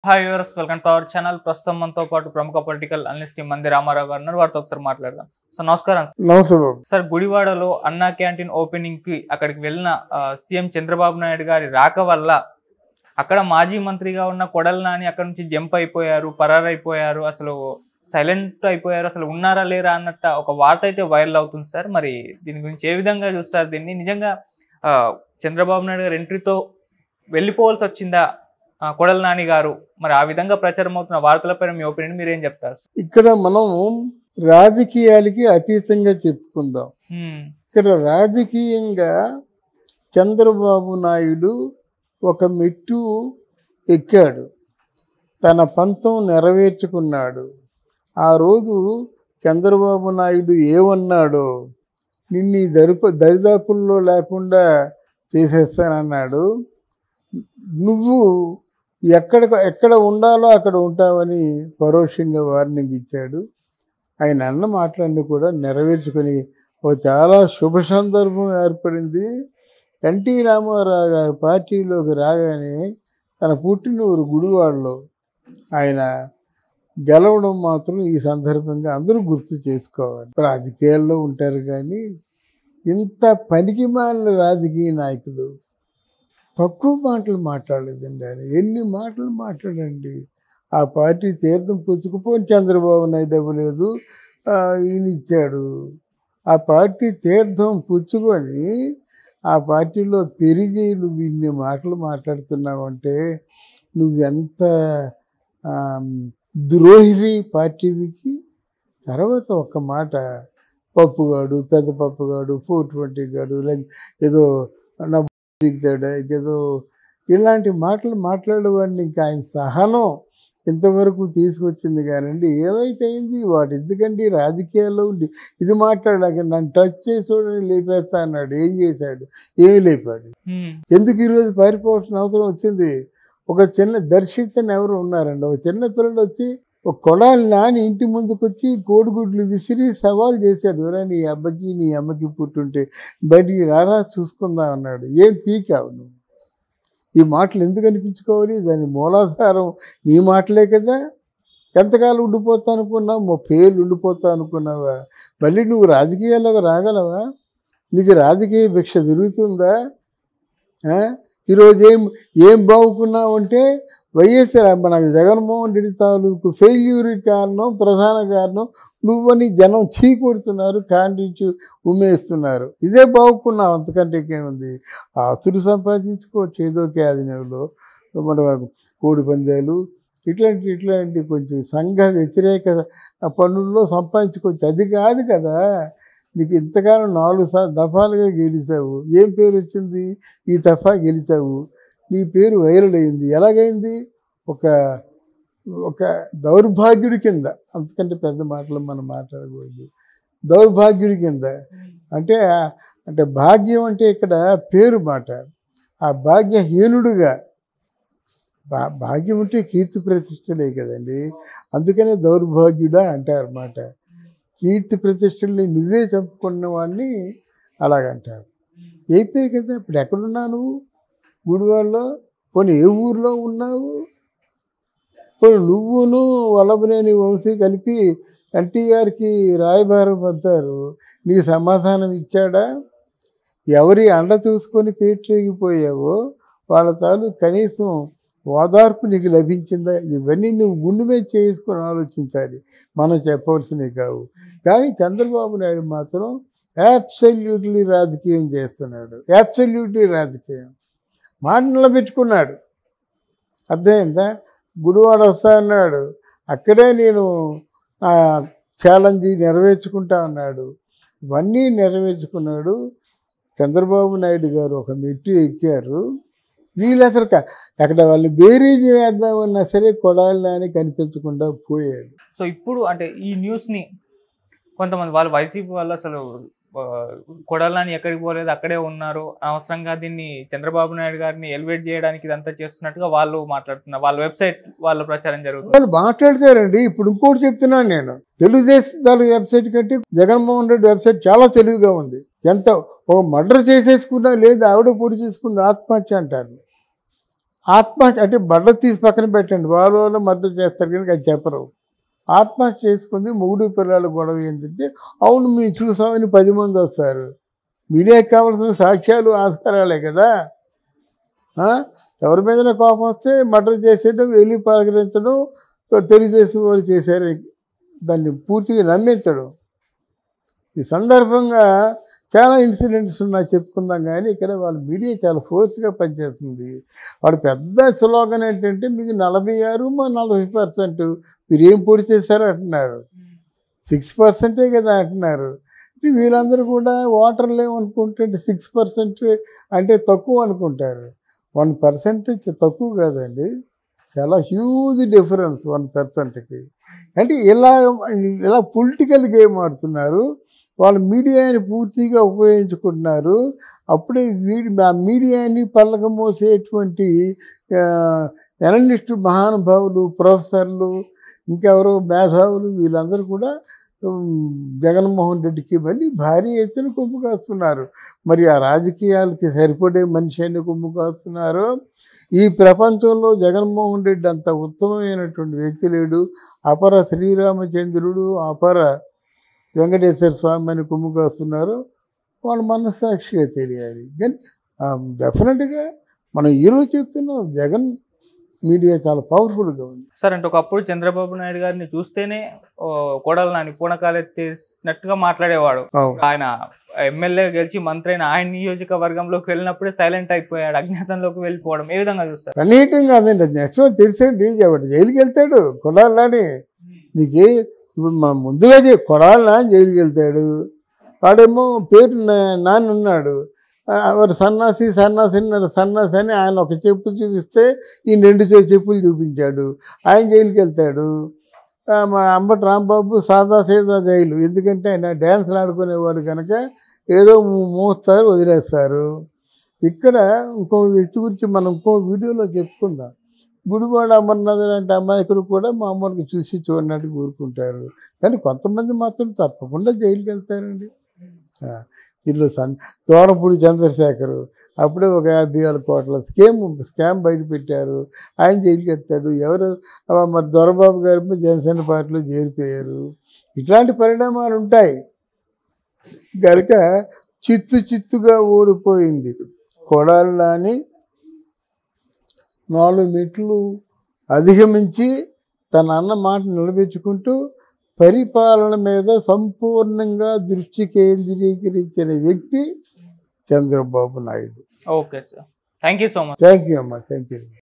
Hi viewers, welcome to our channel. ప్రస్తుతం మనతో పాటు ప్రముఖ పొలిటికల్ అనలిస్ట్ మంది రామారావు గారు ఉన్నారు. వారితో ఒకసారి మాట్లాడదాం. సార్ నమస్కారం. నమస్తే బాబు. సార్, గుడివాడలో అన్నా క్యాంటీన్ ఓపెనింగ్ కి అక్కడికి వెళ్ళిన సీఎం చంద్రబాబు నాయుడు గారి రాక వల్ల అక్కడ మాజీ మంత్రిగా ఉన్న కొడాలి నాని అక్కడ నుంచి జంప్ అయిపోయారు, పరారైపోయారు, అసలు సైలెంట్ అయిపోయారు, అసలు ఉన్నారా లేరా అన్నట్టు ఒక వార్త అయితే వైరల్ అవుతుంది సార్. మరి దీని గురించి ఏ విధంగా చూస్తారు? దీన్ని నిజంగా చంద్రబాబు నాయుడు గారు ఎంట్రీతో వెళ్ళిపోవాల్సి వచ్చిందా కొడాలి నాని గారు? మరి ఆ విధంగా ప్రచారం అవుతున్న వార్తలపైన మీ ఒపీనియన్ మీరేం చెప్తారు? ఇక్కడ మనం రాజకీయాలకి అతీతంగా చెప్పుకుందాం. ఇక్కడ రాజకీయంగా చంద్రబాబు నాయుడు ఒక మెట్టు ఎక్కాడు, తన పంతం నెరవేర్చుకున్నాడు. ఆ రోజు చంద్రబాబు నాయుడు ఏమన్నాడో, నిన్ను దరిదాపుల్లో లేకుండా చేసేస్తానన్నాడు. నువ్వు ఎక్కడ ఉండాలో అక్కడ ఉంటావని పరోక్షంగా వార్నింగ్ ఇచ్చాడు. ఆయన అన్న మాటలన్నీ కూడా నెరవేర్చుకొని ఒక చాలా శుభ సందర్భం ఏర్పడింది. ఎన్టీ రామారావు గారి పార్టీలోకి రాగానే తన పుట్టినూరు గుడివాడలో ఆయన గెలవడం మాత్రం ఈ సందర్భంగా అందరూ గుర్తు చేసుకోవాలి. రాజకీయాల్లో ఉంటారు కానీ ఇంత పనికిమాలిన రాజకీయ నాయకులు తక్కువ మాటలు మాట్లాడలేదండి. ఆయన ఎన్ని మాటలు మాట్లాడండి. ఆ పార్టీ తీర్థం పుచ్చుకుపోని చంద్రబాబు నాయుడు ఇవ్వలేదు, ఈయన ఇచ్చాడు. ఆ పార్టీ తీర్థం పుచ్చుకొని ఆ పార్టీలో పెరిగి నువ్వు ఇన్ని మాటలు మాట్లాడుతున్నావంటే నువ్వెంత ద్రోహివి పార్టీకి. తర్వాత ఒక్క మాట, పప్పుగాడు, పెద్ద పప్పుగాడు, 420 గాడు, ఏదో నా ఏదో ఇలాంటి మాటలు మాట్లాడేవాడిని ఇంకా ఆయన సహనం ఇంతవరకు తీసుకొచ్చింది కానండి. ఏమైతే అయింది వాటి ఎందుకండి రాజకీయాల్లో ఉండి ఇది మాట్లాడాక నన్ను టచ్ చేసి చూడని లేపేస్తా అన్నాడు. ఏం చేశాడు? ఏమి లేపాడు? ఎందుకు ఈరోజు పారిపోవాల్సిన అవసరం వచ్చింది? ఒక చిన్న దర్శించని ఎవరు ఉన్నారండి, ఒక చిన్న పిల్లలు వచ్చి ఒక కొడాలి నాని ఇంటి ముందుకు వచ్చి కోడిగుడ్లు విసిరి సవాల్ చేశాడు. నీ అబ్బకి నీ అమ్మకి పుట్టుంటే బయటికి రారా చూసుకుందాం అన్నాడు. ఏం పీకావు నువ్వు? ఈ మాటలు ఎందుకు అనిపించుకోవాలి? దాని మూలాధారం నీ మాటలే కదా. ఎంతకాలం ఉండిపోతా అనుకున్నావు? 30 ఏళ్ళు ఉండిపోతా అనుకున్నావా? మళ్ళీ నువ్వు రాజకీయాల్లోకి రాగలవా? నీకు రాజకీయ భిక్ష దొరుకుతుందా? ఈరోజు ఏం బాగుకున్నావు అంటే వైఎస్ఆర్ మనకు జగన్మోహన్ రెడ్డి తాలూకు ఫెయిల్యూర్కి కారణం, ప్రధాన కారణం నువ్వని జనం చీకొడుతున్నారు, ఖండించి ఉమ్మేస్తున్నారు. ఇదే బాగుకున్నావు, అంతకంటే ఇంకేముంది? ఆస్తులు సంపాదించుకోవచ్చు ఏదో క్యాదినెలో, మన కోడి పందాలు ఇట్లాంటి కొంచెం సంఘ వ్యతిరేక పనుల్లో సంపాదించుకోవచ్చు. అది కాదు కదా. నీకు ఇంతకాలం 4 దఫాలుగా గెలిచావు. ఏం పేరు వచ్చింది? ఈ దఫా గెలిచావు, నీ పేరు వైరల్ అయింది. ఎలాగైంది? ఒక దౌర్భాగ్యుడి కింద. అంతకంటే పెద్ద మాటలు మనం మాట్లాడకూడదు. దౌర్భాగ్యుడి కింద అంటే భాగ్యం అంటే ఇక్కడ పేరు మాట. ఆ భాగ్యహీనుడుగా, భాగ్యం అంటే కీర్తి ప్రతిష్టలే కదండి. అందుకనే దౌర్భాగ్యుడా అంటారన్నమాట. కీర్తి ప్రతిష్టల్ని నువ్వే చంపుకున్న వాడిని అలాగంటారు. అయిపోయి కదా. ఇప్పుడు ఎక్కడున్నావు నువ్వు? గుడివాడలో. పోనీ ఏ ఊర్లో ఉన్నావు? పోనీ నువ్వును వల్లభనేని వంశీ కలిపి ఎన్టీఆర్కి రాయబారం పంపారు. నీకు సమాధానం ఇచ్చాడా? ఎవరి అండ చూసుకొని పేటరేగిపోయావో వాళ్ళ తాలూ కనీసం ఓదార్పు నీకు లభించిందా? ఇవన్నీ నువ్వు గుండె మీద చేసుకొని ఆలోచించాలి, మనం చెప్పవలసినవి కావు. కానీ చంద్రబాబు నాయుడు మాత్రం యాబ్సల్యూట్లీ రాజకీయం చేస్తున్నాడు. యాబ్సల్యూట్లీ రాజకీయం. మాట నిలబెట్టుకున్నాడు. అర్థమైందా? గుడివాడ వస్తా అన్నాడు, అక్కడే నేను ఛాలెంజ్ నెరవేర్చుకుంటా అన్నాడు. ఇవన్నీ నెరవేర్చుకున్నాడు. చంద్రబాబు నాయుడు గారు ఒక మెట్టు ఎక్కారు. వీళ్ళు అసలు అక్కడ వాళ్ళని బేరీజ్ వేద్దామన్నా సరే కొడాలి నాని కనిపించకుండా పోయాడు. సో ఇప్పుడు అంటే ఈ న్యూస్ని కొంతమంది వాళ్ళు వైసీపీ వాళ్ళు అసలు కొడాలి నాని ఎక్కడికి పోలేదు, అక్కడే ఉన్నారు, అనవసరంగా దీన్ని చంద్రబాబు నాయుడు గారిని ఎలివేట్ చేయడానికి ఇదంతా చేస్తున్నట్టుగా వాళ్ళు మాట్లాడుతున్నారు. వాళ్ళ వెబ్సైట్ వాళ్ళ ప్రచారం జరుగుతుంది. వాళ్ళు మాట్లాడతారండి. ఇప్పుడు ఇంకోటి చెప్తున్నాను నేను, తెలుగుదేశం వెబ్సైట్ కంటే జగన్మోహన్ రెడ్డి వెబ్సైట్ చాలా తెలివిగా ఉంది. ఎంత ఓ మర్డర్ చేసేసుకున్నా లేదు, ఆవిడ పొడి చేసుకుంది ఆత్మహత్య అంటారు. ఆత్మహత్య అంటే బట్ట తీసి పక్కన పెట్టండి, వాళ్ళు మద్దతు చేస్తారు కనుక అది చెప్పరు. ఆత్మహత్య చేసుకుంది మొగుడు పిల్లల గొడవ ఏంటంటే, అవును మేము చూసామని 10 మంది వస్తారు. మీడియాకి కావాల్సిన సాక్ష్యాలు ఆధారాలే కదా. ఎవరి మీదైనా కోపం వస్తే మర్డర్ చేసేయడం, వెళ్ళి పలకరించడం, తెలుగుదేశం వాళ్ళు చేశారు దాన్ని పూర్తిగా నమ్మించడం. ఈ సందర్భంగా చాలా ఇన్సిడెంట్స్ ఉన్నాయి చెప్పుకుందాం, కానీ ఇక్కడ వాళ్ళ మీడియా చాలా ఫోర్స్గా పనిచేస్తుంది. వాడు పెద్ద స్లోగన్ ఏంటంటే, మీకు 46 మా 40% మీరు ఏం పొడి చేశారో అంటున్నారు. 6% కదా అంటున్నారు. వీళ్ళందరూ కూడా ఓటర్లు ఏమనుకుంటే 6% అంటే తక్కువ అనుకుంటారు. 1% తక్కువ కాదండి, చాలా హ్యూజ్ డిఫరెన్స్ 1%కి. అంటే ఇలా పొలిటికల్ గేమ్ ఆడుతున్నారు. వాళ్ళు మీడియాని పూర్తిగా ఉపయోగించుకుంటున్నారు. అప్పుడే ఆ మీడియాని పల్లక మోసేటువంటి ఎనలిస్టు మహానుభావులు, ప్రొఫెసర్లు, ఇంకెవరో మేధావులు వీళ్ళందరూ కూడా జగన్మోహన్ రెడ్డికి మళ్ళీ భారీ ఎత్తున కొమ్ము కాస్తున్నారు. మరి ఆ రాజకీయాలకి సరిపడే మనిషి అని కొమ్ము కాస్తున్నారు. ఈ ప్రపంచంలో జగన్మోహన్ రెడ్డి అంత ఉత్తమమైనటువంటి వ్యక్తి లేడు. అపర శ్రీరామచంద్రుడు, అపర వెంకటేశ్వర స్వామి అని కొమ్ము కాస్తున్నారు. వాళ్ళ మనస్సాక్షిగా తెలియాలి. కానీ డెఫినెట్గా మనం ఈరోజు చెప్తున్నాం, జగన్ మీడియా చాలా పవర్ఫుల్గా ఉంది సార్. అంటే ఒకప్పుడు చంద్రబాబు నాయుడు గారిని చూస్తేనే కొడాలి నాని పూనకాలెత్తేసినట్టుగా మాట్లాడేవాడు. ఆయన ఎమ్మెల్యే గెలిచి మంత్రి అయిన ఆయన నియోజకవర్గంలోకి వెళ్ళినప్పుడే సైలెంట్ అయిపోయాడు, అజ్ఞాతంలోకి వెళ్ళిపోవడం. ఏ విధంగా చూస్తారు? అన్నిటిం కాదండి, నెక్స్ట్ తెలిసేది జైలుకి వెళ్తాడు కొడాలి నాని. నీకు ఇప్పుడు మనం ముందుగా కొడాలి నాని జైలుకి వెళ్తాడు. వాడేమో పేరు నాని ఉన్నాడు, వాడు సన్నాసి అని ఆయన ఒక చెప్పు చూపిస్తే ఈ 2 చెప్పులు చూపించాడు, ఆయన జైలుకి వెళ్తాడు. మా అంబటి రాంబాబు సాదాసీదా జైలు, ఎందుకంటే ఆయన డ్యాన్స్లు ఆడుకునేవాడు కనుక ఏదో మోస్తారు, వదిలేస్తారు. ఇక్కడ ఇంకో వ్యక్తి గురించి మనం ఇంకో వీడియోలో చెప్పుకుందాం. గుడివాడ అమర్నాథ్ లాంటి అమాయకుడు కూడా మామూలుగా చూసి చూడనట్టు కూరుకుంటారు, కానీ కొంతమంది మాత్రం తప్పకుండా జైలుకి వెళ్తారండి. ఇల్లు దోరపూడి చంద్రశేఖర్ అప్పుడే ఒక 50,000 కోట్ల స్కామ్ బయట పెట్టారు, ఆయన జైలుకి వెళ్తాడు. ఎవరు మరి దొరబాబు గారు జనసేన పార్టీలో చేరిపోయారు. ఇట్లాంటి పరిణామాలు ఉంటాయి కనుక చిత్తుగా ఓడిపోయింది కొడాలి నాని. 4 మెట్లు అధిగమించి తన అన్న మాట నిలబెట్టుకుంటూ పరిపాలన మీద సంపూర్ణంగా దృష్టి కేంద్రీకరించిన వ్యక్తి Chandrababu Naidu. Okay sir, thank you so much. Thank you అమ్మా, థ్యాంక్ యూ.